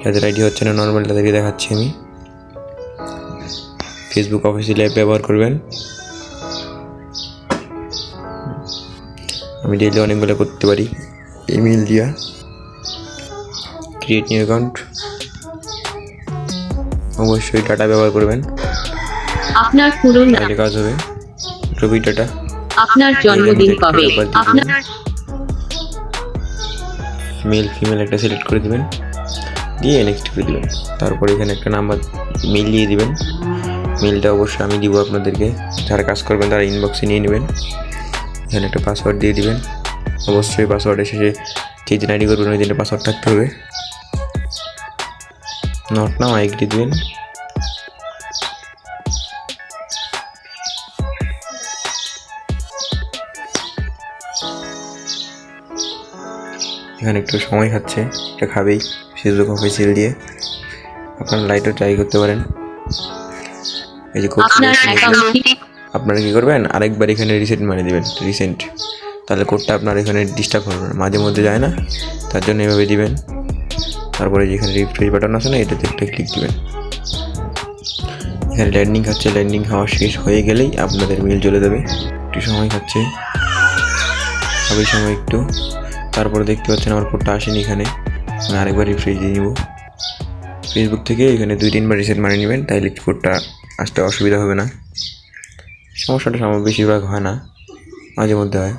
যাদের আইডি হচ্ছে না নর্মাল তাদেরকে দেখাচ্ছি আমি। ফেসবুক অফিসিয়াল অ্যাপ ব্যবহার করবেন। আমি ডেইলি অনেকগুলো করতে পারি ইমেল দিয়া। ক্রিয়েট নিউ অ্যাকাউন্ট, অবশ্যই ডাটা ব্যবহার করবেন, আপনার পুরো নাম, তাহলে কাজ হবে। রবি ডাটা, আপনার জন্মদিন কবে, আপনার মেল ফিমেল একটা সিলেক্ট করে দিবেন, দিয়ে নেক্সট করে দিবেন। তারপর এখানে একটা নাম্বার মেল দিয়ে দিবেন। মেলটা অবশ্যই আমি দিব আপনাদেরকে, যারা কাজ করবেন তারা ইনবক্সে নিয়ে নেবেন। এখানে একটা পাসওয়ার্ড দিয়ে দিবেন। অবশ্যই পাসওয়ার্ডের শেষে যেদিন আইডি করবেন ওই দিনের পাসওয়ার্ড থাকতে হবে। নট নাও আইডি দিবেন। এখানে একটু সময় খাচ্ছে, এটা খাবেই ফেসবুক অফিসিয়াল দিয়ে। আপনারা লাইটও ট্রাই করতে পারেন। এই যে আপনারা কী করবেন, আরেকবার এখানে রিসেট মারিয়ে দেবেন, রিসেন্ট। তাহলে কোডটা আপনার এখানে ডিস্টার্ব হবে না, মাঝে মধ্যে যায় না, তার জন্য এভাবে দিবেন। তারপরে যেখানে রিফ্রেশ বাটন আছে না, এটাতে একটা ক্লিক দিবেন। এখানে ল্যান্ডিং খাচ্ছে, ল্যান্ডিং খাওয়া শেষ হয়ে গেলেই আপনাদের মেল চলে যাবে। একটু সময় খাচ্ছে, হবে সময় একটু। তারপরে দেখতে পাচ্ছেন আমার কোডটা আসেনি এখানে, আমি আরেকবার রিফ্রেশ দিয়ে নিব। ফেসবুক থেকে এখানে 2-3 বার রিসেট মারিয়ে নেবেন, তাইলে কোডটা আসতে অসুবিধা হবে না। সমস্যাটা বেশিরভাগ হয় না, মাঝে মধ্যে হয়।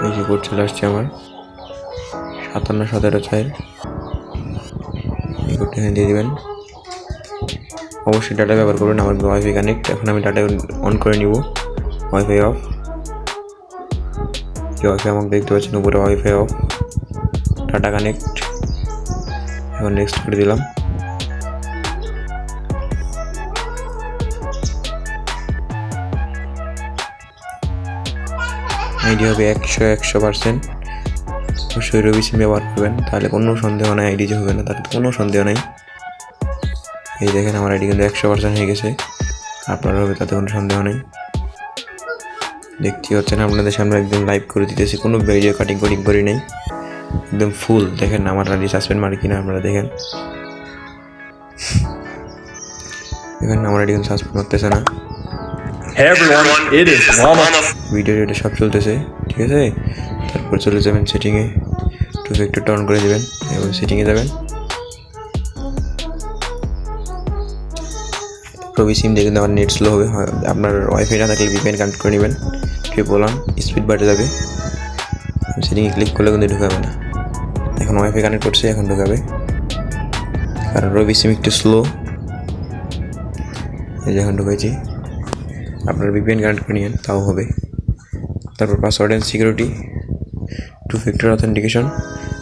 এই যে কোড চলে আসছে আমার 5717 এই কোডটা এখানে দিয়ে দেবেন। অবশ্যই ডাটা ব্যবহার করবেন। আমার ওয়াইফাই কানেক্ট, এখন আমি ডাটা অন করে নিব। ওয়াইফাই অফ, যে ওয়াইফাই আমাকে দেখতে পাচ্ছেন উপরে ওয়াইফাই অফ, ডাটা কানেক্ট। এখন নেক্সট করে দিলাম। আইডি হবে 100%। অবশ্যই রবি সিম ব্যবহার করবেন, তাহলে কোনো সন্দেহ নাই, আইডি যে হবে না তার কোনো সন্দেহ নাই। এই দেখেন আমার আইডি কিন্তু 100% হয়ে গেছে, আপনার হবে তাতে কোনো সন্দেহ নেই। দেখতে হচ্ছে না আপনাদের সামনে একদম লাইভ করে দিতেছি, কোনো ভিডিও কাটিং করি নেই, একদম ফুল। দেখেন আমার আইডি সাসপেন্ড মারি কিনা আপনারা দেখেন। দেখেন আমার আইডি কিন্তু সাসপেন্ড করতেছে না। ভিডিও সব চলতেছে, ঠিক আছে। তারপর চলে যাবেন সেটিংয়ে, টু ফ্যাক্টরটা অন করে দেবেন এবং সেটিংয়ে যাবেন। রবি সিম দিয়ে কিন্তু আমার নেট স্লো হবে, আপনার ওয়াইফাই না থাকলে ভিপিএন কানেক্ট করে নেবেন। বললাম স্পিড বাড়ে যাবে, সেটিংয়ে ক্লিক করলে কিন্তু ঢুকাবে না। এখন ওয়াইফাই কানেক্ট করছে, এখন ঢুকাবে, কারণ রবি সিম একটু স্লো। এই যে এখন ঢুকাইছি, আপনার ভিপিএন কানেক্ট করে নিন তাও হবে। তারপর password and security, two factor authentication,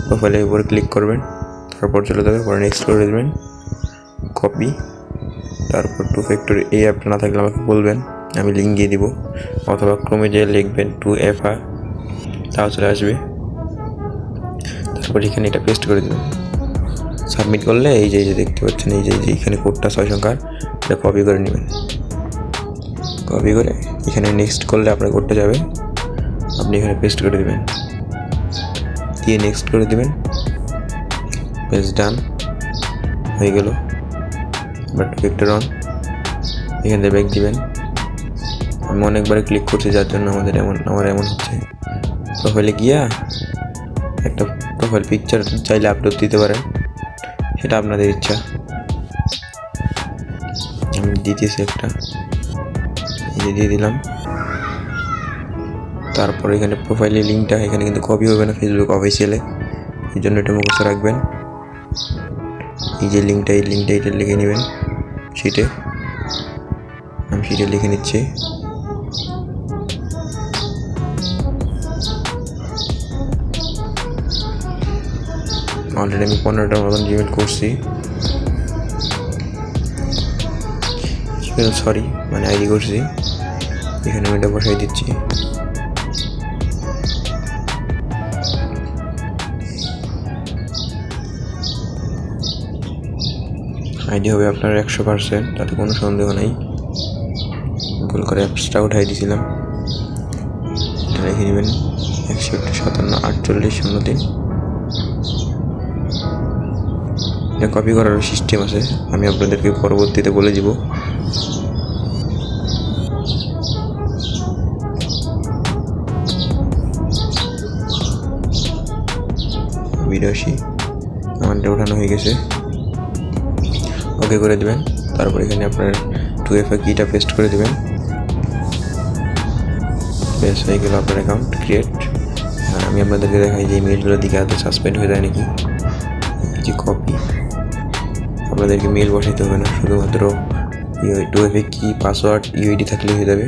প্রোফাইলের উপরে ক্লিক করবেন, তারপর চলে যাবে, পরে নেক্সট করে দেবেন, কপি। তারপর টু ফ্যাক্টর এই অ্যাপটা না থাকলে আমাকে বলবেন, আমি লিঙ্ক দিয়ে দিব, অথবা ক্রমে যেয়ে লিখবেন 2FA, তাও চলে আসবে। তারপর এখানে এটা পেস্ট করে দেবেন, সাবমিট করলে এই যে দেখতে পাচ্ছেন এই যে এখানে কোডটা 6 সংখ্যার, এটা কপি করে নেবেন। কপি করে এখানে নেক্সট করলে আপনার কোডটা যাবে, আপনি এখানে পেস্ট করে দেবেন, দিয়ে নেক্সট করে দেবেন, পেজ ডান হয়ে গেল। বাট ফ্যাক্টর অন, এখান থেকে ব্যাক দিবেন। আমি অনেকবার ক্লিক করছি যার জন্য আমার এমন হচ্ছে। প্রোফাইলে গিয়া একটা প্রোফাইল পিকচার চাইলে আপলোড দিতে পারেন, সেটা আপনাদের ইচ্ছা। আমি দিতেছি একটা, দিয়ে দিলাম। তারপর এখানে প্রোফাইলের লিঙ্কটা এখানে কিন্তু কপি হবে না ফেসবুক অফিসিয়ালে, এই জন্য এটা মুখস্থ রাখবেন। এই যে লিঙ্কটা, এই লিঙ্কটা এটা লিখে নেবেন শিটে, আমি শিটে লিখে নিচ্ছি। অলরেডি আমি 15টার মতন জিমেল করছি, সরি মানে আইডি করছি। এখানে আমি এটা বসাই দিচ্ছি। আইডি হবে আপনার 100%, তাতে কোনো সন্দেহ নাই। ভুল করে অ্যাপসটা উঠাই দিয়েছিলাম। এটা লিখে নেবেন 61574803। এটা কপি করার সিস্টেম আছে, আমি আপনাদেরকে পরবর্তীতে বলে দিব। বিরাশি আমারটা ওঠানো হয়ে গেছে, ওকে করে দেবেন। তারপর এখানে আপনার 2FA কিটা পেস্ট করে দেবেন। বেশ হয়ে গেল আপনার অ্যাকাউন্ট ক্রিয়েট। আমি আপনাদেরকে দেখাই যে মেলগুলোর দিকে আদৌ সাসপেন্ড হয়ে যায় নাকি। যে কপি, আপনাদেরকে মেল বসাইতে হবে না, শুধুমাত্র 2FA কি পাসওয়ার্ড ইউআইডি থাকলে হয়ে যাবে।